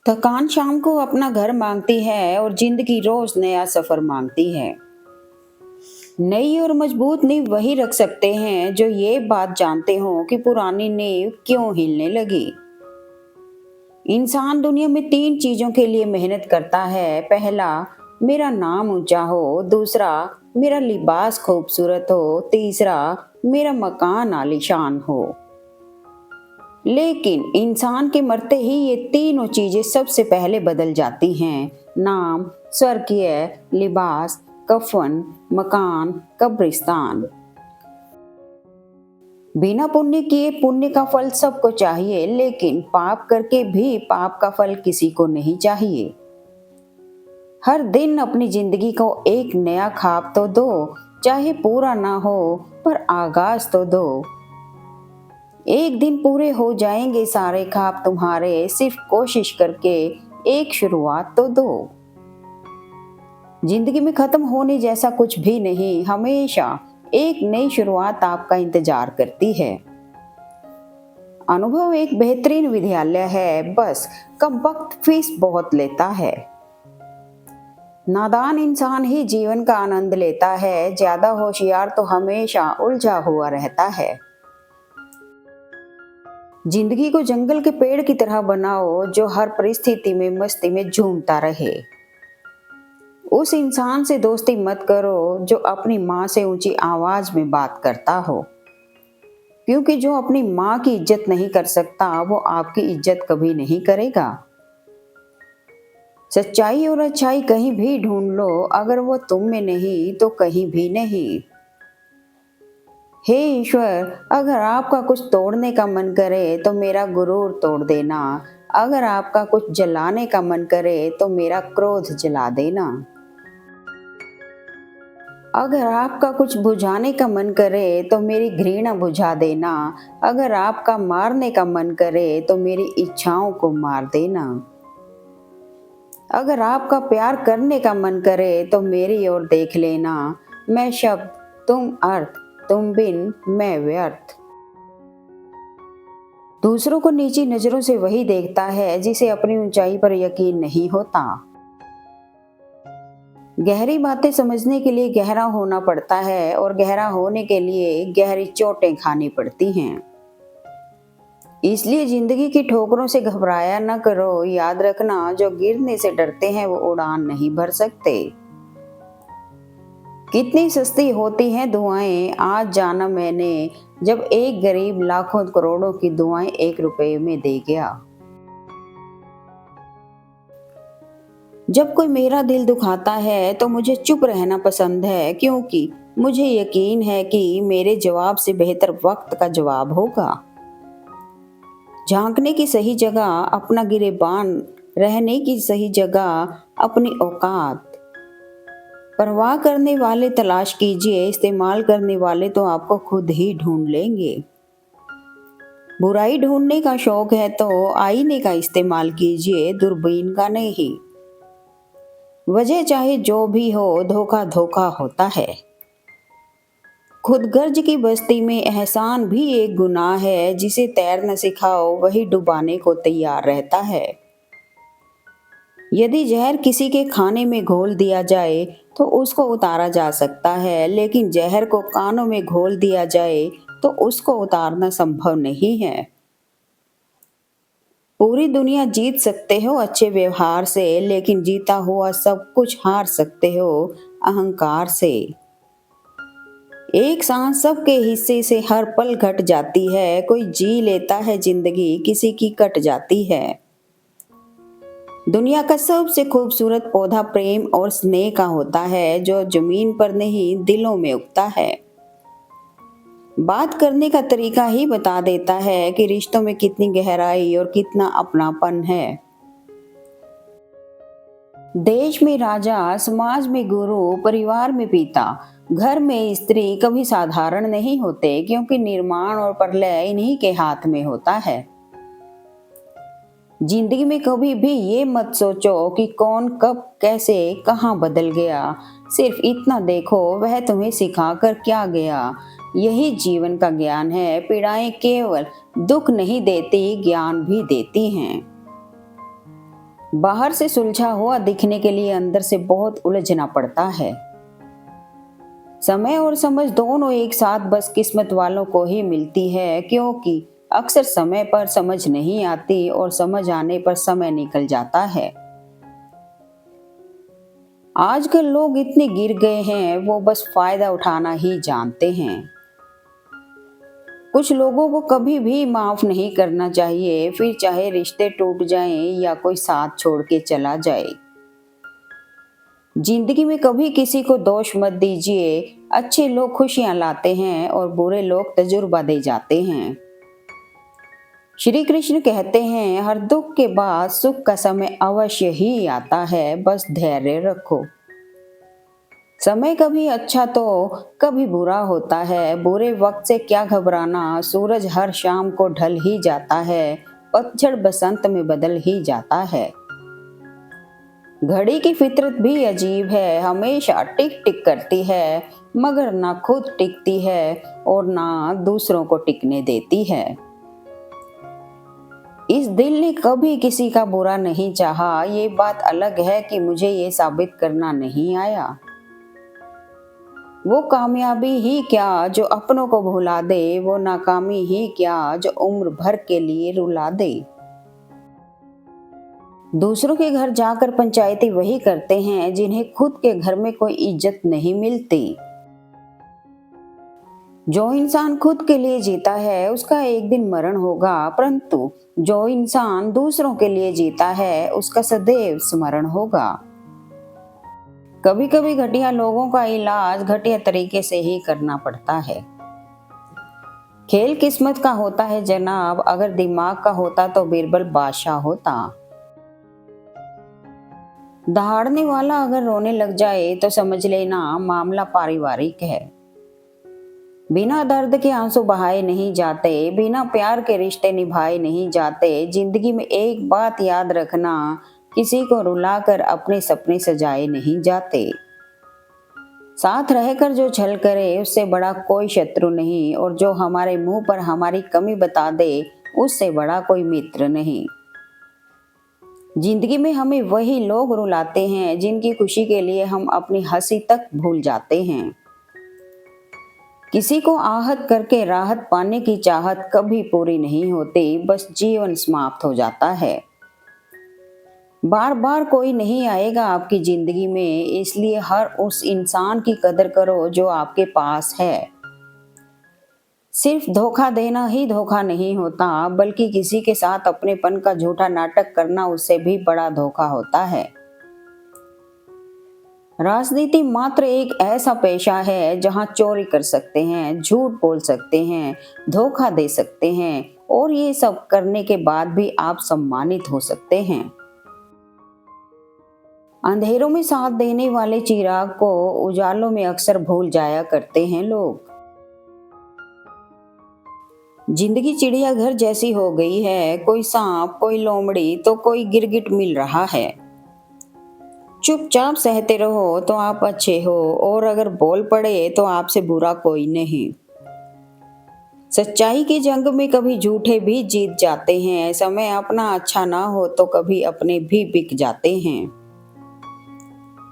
थकान शाम को अपना घर मांगती है और जिंदगी रोज नया सफर मांगती है। नई और मजबूत नींव वही रख सकते हैं जो ये बात जानते हो कि पुरानी नींव क्यों हिलने लगी। इंसान दुनिया में तीन चीजों के लिए मेहनत करता है। पहला, मेरा नाम ऊंचा हो। दूसरा, मेरा लिबास खूबसूरत हो। तीसरा, मेरा मकान आलीशान हो। लेकिन इंसान के मरते ही ये तीनों चीजें सबसे पहले बदल जाती हैं। नाम, स्वर्गीय, लिबास, कफन, मकान, कब्रिस्तान। बिना पुण्य किए पुण्य का फल सबको चाहिए, लेकिन पाप करके भी पाप का फल किसी को नहीं चाहिए। हर दिन अपनी जिंदगी को एक नया ख्वाब तो दो, चाहे पूरा ना हो पर आगाज तो दो। एक दिन पूरे हो जाएंगे सारे ख्वाब तुम्हारे, सिर्फ कोशिश करके एक शुरुआत तो दो। जिंदगी में खत्म होने जैसा कुछ भी नहीं, हमेशा एक नई शुरुआत आपका इंतजार करती है। अनुभव एक बेहतरीन विद्यालय है, बस कम वक्त फीस बहुत लेता है। नादान इंसान ही जीवन का आनंद लेता है, ज्यादा होशियार तो हमेशा उलझा हुआ रहता है। जिंदगी को जंगल के पेड़ की तरह बनाओ जो हर परिस्थिति में मस्ती में झूमता रहे। उस इंसान से दोस्ती मत करो जो अपनी माँ से ऊंची आवाज में बात करता हो, क्योंकि जो अपनी माँ की इज्जत नहीं कर सकता वो आपकी इज्जत कभी नहीं करेगा। सच्चाई और अच्छाई कहीं भी ढूंढ लो, अगर वो तुम में नहीं तो कहीं भी नहीं। हे ईश्वर, अगर आपका कुछ तोड़ने का मन करे तो मेरा गुरूर तोड़ देना। अगर आपका कुछ जलाने का मन करे तो मेरा क्रोध जला देना। अगर आपका कुछ बुझाने का मन करे तो मेरी घृणा बुझा देना। अगर आपका मारने का मन करे तो मेरी इच्छाओं को मार देना। अगर आपका प्यार करने का मन करे तो मेरी ओर देख लेना। मैं शब्द, तुम अर्थ, तुम बिन मैं व्यर्थ। दूसरों को नीची नजरों से वही देखता है जिसे अपनी ऊंचाई पर यकीन नहीं होता। गहरी बातें समझने के लिए गहरा होना पड़ता है और गहरा होने के लिए गहरी चोटें खानी पड़ती हैं। इसलिए जिंदगी की ठोकरों से घबराया न करो। याद रखना, जो गिरने से डरते हैं वो उड़ान नहीं भर सकते। कितनी सस्ती होती हैं दुआएं, आज जाना मैंने, जब एक गरीब लाखों करोड़ों की दुआएं 1 रुपए में दे गया। जब कोई मेरा दिल दुखाता है तो मुझे चुप रहना पसंद है, क्योंकि मुझे यकीन है कि मेरे जवाब से बेहतर वक्त का जवाब होगा। झांकने की सही जगह अपना गिरेबान, रहने की सही जगह अपनी औकात। परवाह करने वाले तलाश कीजिए, इस्तेमाल करने वाले तो आपको खुद ही ढूंढ लेंगे। बुराई ढूंढने का शौक है तो आईने का इस्तेमाल कीजिए, दूरबीन का नहीं। वजह चाहे जो भी हो, धोखा धोखा होता है। खुदगर्ज की बस्ती में एहसान भी एक गुनाह है, जिसे तैरना सिखाओ वही डुबाने को तैयार रहता है। यदि जहर किसी के खाने में घोल दिया जाए तो उसको उतारा जा सकता है, लेकिन जहर को कानों में घोल दिया जाए तो उसको उतारना संभव नहीं है। पूरी दुनिया जीत सकते हो अच्छे व्यवहार से, लेकिन जीता हुआ सब कुछ हार सकते हो अहंकार से। एक सांस सबके हिस्से से हर पल घट जाती है। कोई जी लेता है जिंदगी, किसी की कट जाती है। दुनिया का सबसे खूबसूरत पौधा प्रेम और स्नेह का होता है, जो जमीन पर नहीं दिलों में उगता है। बात करने का तरीका ही बता देता है कि रिश्तों में कितनी गहराई और कितना अपनापन है। देश में राजा, समाज में गुरु, परिवार में पिता, घर में स्त्री कभी साधारण नहीं होते, क्योंकि निर्माण और प्रलय इन्हीं के हाथ में होता है। जिंदगी में कभी भी ये मत सोचो कि कौन कब कैसे कहाँ बदल गया। सिर्फ इतना देखो, वह तुम्हें सिखाकर क्या गया। यही जीवन का ज्ञान है। पीड़ाएं केवल दुख नहीं देती, ज्ञान भी देती हैं। बाहर से सुलझा हुआ दिखने के लिए अंदर से बहुत उलझना पड़ता है। समय और समझ दोनों एक साथ बस किस्मत वालों को ही मिलती है, क्योंकि अक्सर समय पर समझ नहीं आती और समझ आने पर समय निकल जाता है। आजकल लोग इतने गिर गए हैं, वो बस फायदा उठाना ही जानते हैं। कुछ लोगों को कभी भी माफ नहीं करना चाहिए, फिर चाहे रिश्ते टूट जाएं या कोई साथ छोड़ के चला जाए। जिंदगी में कभी किसी को दोष मत दीजिए। अच्छे लोग खुशियां लाते हैं और बुरे लोग तजुर्बा दे जाते हैं। श्री कृष्ण कहते हैं, हर दुख के बाद सुख का समय अवश्य ही आता है, बस धैर्य रखो। समय कभी अच्छा तो कभी बुरा होता है। बुरे वक्त से क्या घबराना, सूरज हर शाम को ढल ही जाता है, पतझड़ बसंत में बदल ही जाता है। घड़ी की फितरत भी अजीब है, हमेशा टिक टिक करती है, मगर ना खुद टिकती है और ना दूसरों को टिकने देती है। इस दिल ने कभी किसी का बुरा नहीं चाहा, ये बात अलग है कि मुझे ये साबित करना नहीं आया। वो कामयाबी ही क्या जो अपनों को भुला दे, वो नाकामी ही क्या जो उम्र भर के लिए रुला दे। दूसरों के घर जाकर पंचायती वही करते हैं जिन्हें खुद के घर में कोई इज्जत नहीं मिलती। जो इंसान खुद के लिए जीता है उसका एक दिन मरण होगा, परंतु जो इंसान दूसरों के लिए जीता है उसका सदैव स्मरण होगा। कभी कभी घटिया लोगों का इलाज घटिया तरीके से ही करना पड़ता है। खेल किस्मत का होता है जनाब, अगर दिमाग का होता तो बीरबल बादशाह होता। दहाड़ने वाला अगर रोने लग जाए तो समझ लेना मामला पारिवारिक है। बिना दर्द के आंसू बहाए नहीं जाते, बिना प्यार के रिश्ते निभाए नहीं जाते। जिंदगी में एक बात याद रखना, किसी को रुलाकर अपने सपने सजाए नहीं जाते। साथ रहकर जो छल करे उससे बड़ा कोई शत्रु नहीं, और जो हमारे मुंह पर हमारी कमी बता दे उससे बड़ा कोई मित्र नहीं। जिंदगी में हमें वही लोग रुलाते हैं जिनकी खुशी के लिए हम अपनी हंसी तक भूल जाते हैं। किसी को आहत करके राहत पाने की चाहत कभी पूरी नहीं होती, बस जीवन समाप्त हो जाता है। बार बार कोई नहीं आएगा आपकी जिंदगी में, इसलिए हर उस इंसान की कदर करो जो आपके पास है। सिर्फ धोखा देना ही धोखा नहीं होता, बल्कि किसी के साथ अपनेपन का झूठा नाटक करना उससे भी बड़ा धोखा होता है। राजनीति मात्र एक ऐसा पेशा है जहां चोरी कर सकते हैं, झूठ बोल सकते हैं, धोखा दे सकते हैं, और ये सब करने के बाद भी आप सम्मानित हो सकते हैं। अंधेरों में साथ देने वाले चिराग को उजालों में अक्सर भूल जाया करते हैं लोग। जिंदगी चिड़ियाघर जैसी हो गई है, कोई सांप, कोई लोमड़ी तो कोई गिरगिट मिल रहा है। चुपचाप सहते रहो तो आप अच्छे हो, और अगर बोल पड़े तो आपसे बुरा कोई नहीं। सच्चाई की जंग में कभी झूठे भी जीत जाते हैं, समय अपना अच्छा ना हो तो कभी अपने भी बिक जाते हैं।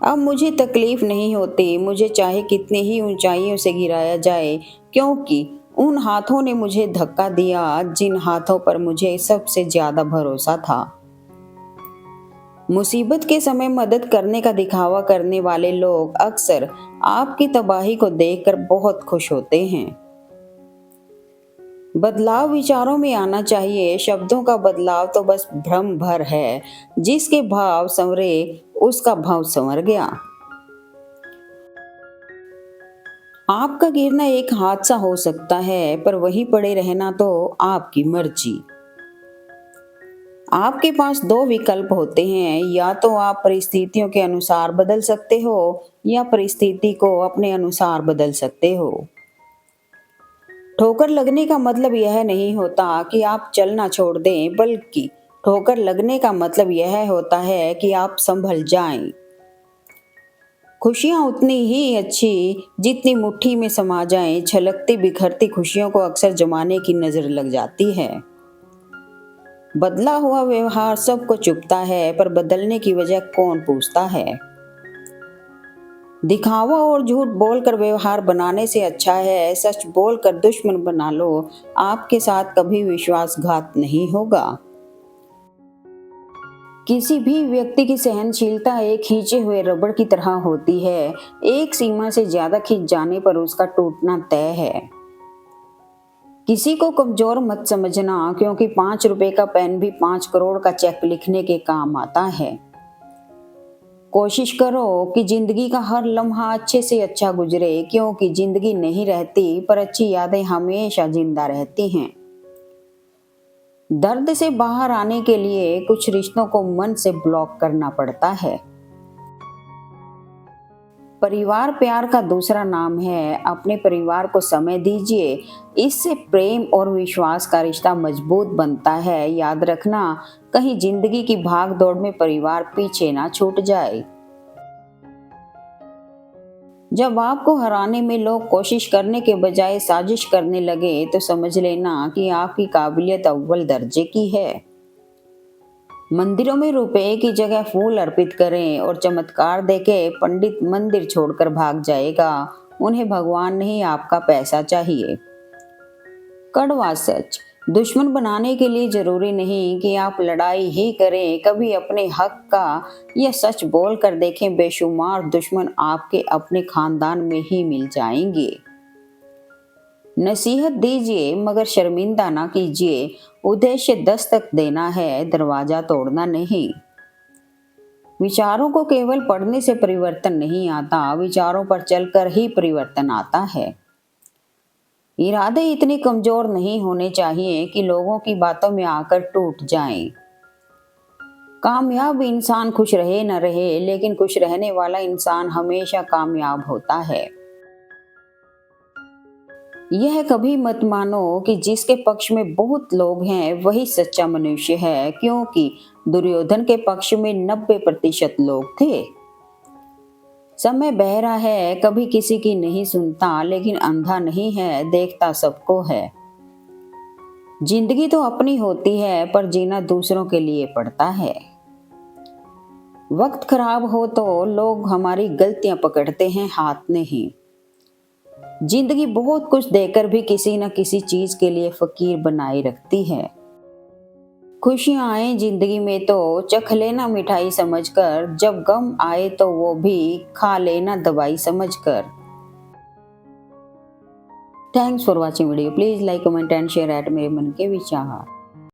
अब मुझे तकलीफ नहीं होती, मुझे चाहे कितने ही ऊंचाइयों से गिराया जाए, क्योंकि उन हाथों ने मुझे धक्का दिया जिन हाथों पर मुझे सबसे ज्यादा भरोसा था। मुसीबत के समय मदद करने का दिखावा करने वाले लोग अक्सर आपकी तबाही को देखकर बहुत खुश होते हैं। बदलाव विचारों में आना चाहिए, शब्दों का बदलाव तो बस भ्रम भर है। जिसके भाव संवरे उसका भाव संवर गया। आपका गिरना एक हादसा हो सकता है, पर वहीं पड़े रहना तो आपकी मर्जी। आपके पास दो विकल्प होते हैं, या तो आप परिस्थितियों के अनुसार बदल सकते हो या परिस्थिति को अपने अनुसार बदल सकते हो। ठोकर लगने का मतलब यह नहीं होता कि आप चलना छोड़ दें, बल्कि ठोकर लगने का मतलब यह होता है कि आप संभल जाएं। खुशियां उतनी ही अच्छी जितनी मुट्ठी में समा जाएं, छलकती बिखरती खुशियों को अक्सर जमाने की नजर लग जाती है। बदला हुआ व्यवहार सबको चुभता है, पर बदलने की वजह कौन पूछता है। दिखावा और झूठ बोलकर व्यवहार बनाने से अच्छा है सच बोलकर दुश्मन बना लो। आपके साथ कभी विश्वासघात नहीं होगा। किसी भी व्यक्ति की सहनशीलता एक खींचे हुए रबड़ की तरह होती है। एक सीमा से ज्यादा खींच जाने पर उसका टूटना तय है। किसी को कमजोर मत समझना, क्योंकि 5 रुपए का पेन भी 5 करोड़ का चेक लिखने के काम आता है। कोशिश करो कि जिंदगी का हर लम्हा अच्छे से अच्छा गुजरे, क्योंकि जिंदगी नहीं रहती पर अच्छी यादें हमेशा जिंदा रहती हैं। दर्द से बाहर आने के लिए कुछ रिश्तों को मन से ब्लॉक करना पड़ता है। परिवार प्यार का दूसरा नाम है। अपने परिवार को समय दीजिए, इससे प्रेम और विश्वास का रिश्ता मजबूत बनता है। याद रखना, कहीं जिंदगी की भाग दौड़ में परिवार पीछे ना छूट जाए। जब आपको हराने में लोग कोशिश करने के बजाय साजिश करने लगे, तो समझ लेना कि आपकी काबिलियत अव्वल दर्जे की है। मंदिरों में रुपए की जगह फूल अर्पित करें, और चमत्कार देके पंडित मंदिर छोड़कर भाग जाएगा। उन्हें भगवान नहीं, आपका पैसा चाहिए। कड़वा सच, दुश्मन बनाने के लिए जरूरी नहीं कि आप लड़ाई ही करें। कभी अपने हक का यह सच बोल कर देखें, बेशुमार दुश्मन आपके अपने खानदान में ही मिल जाएंगे। नसीहत दीजिए मगर शर्मिंदा ना कीजिए। उद्देश्य दस्तक देना है, दरवाजा तोड़ना नहीं। विचारों को केवल पढ़ने से परिवर्तन नहीं आता, विचारों पर चलकर ही परिवर्तन आता है। इरादे इतने कमजोर नहीं होने चाहिए कि लोगों की बातों में आकर टूट जाएं। कामयाब इंसान खुश रहे न रहे, लेकिन खुश रहने वाला इंसान हमेशा कामयाब होता है। यह कभी मत मानो कि जिसके पक्ष में बहुत लोग हैं वही सच्चा मनुष्य है, क्योंकि दुर्योधन के पक्ष में 90% लोग थे। समय बहरा है, कभी किसी की नहीं सुनता, लेकिन अंधा नहीं है, देखता सबको है। जिंदगी तो अपनी होती है, पर जीना दूसरों के लिए पड़ता है। वक्त खराब हो तो लोग हमारी गलतियां पकड़ते हैं, हाथ नहीं। जिंदगी बहुत कुछ देकर भी किसी न किसी चीज के लिए फकीर बनाए रखती है। खुशियां आए जिंदगी में तो चख लेना मिठाई समझकर, जब गम आए तो वो भी खा लेना दवाई समझकर। Thanks for watching video. Please like, comment and share eight मेरे मन के विचार।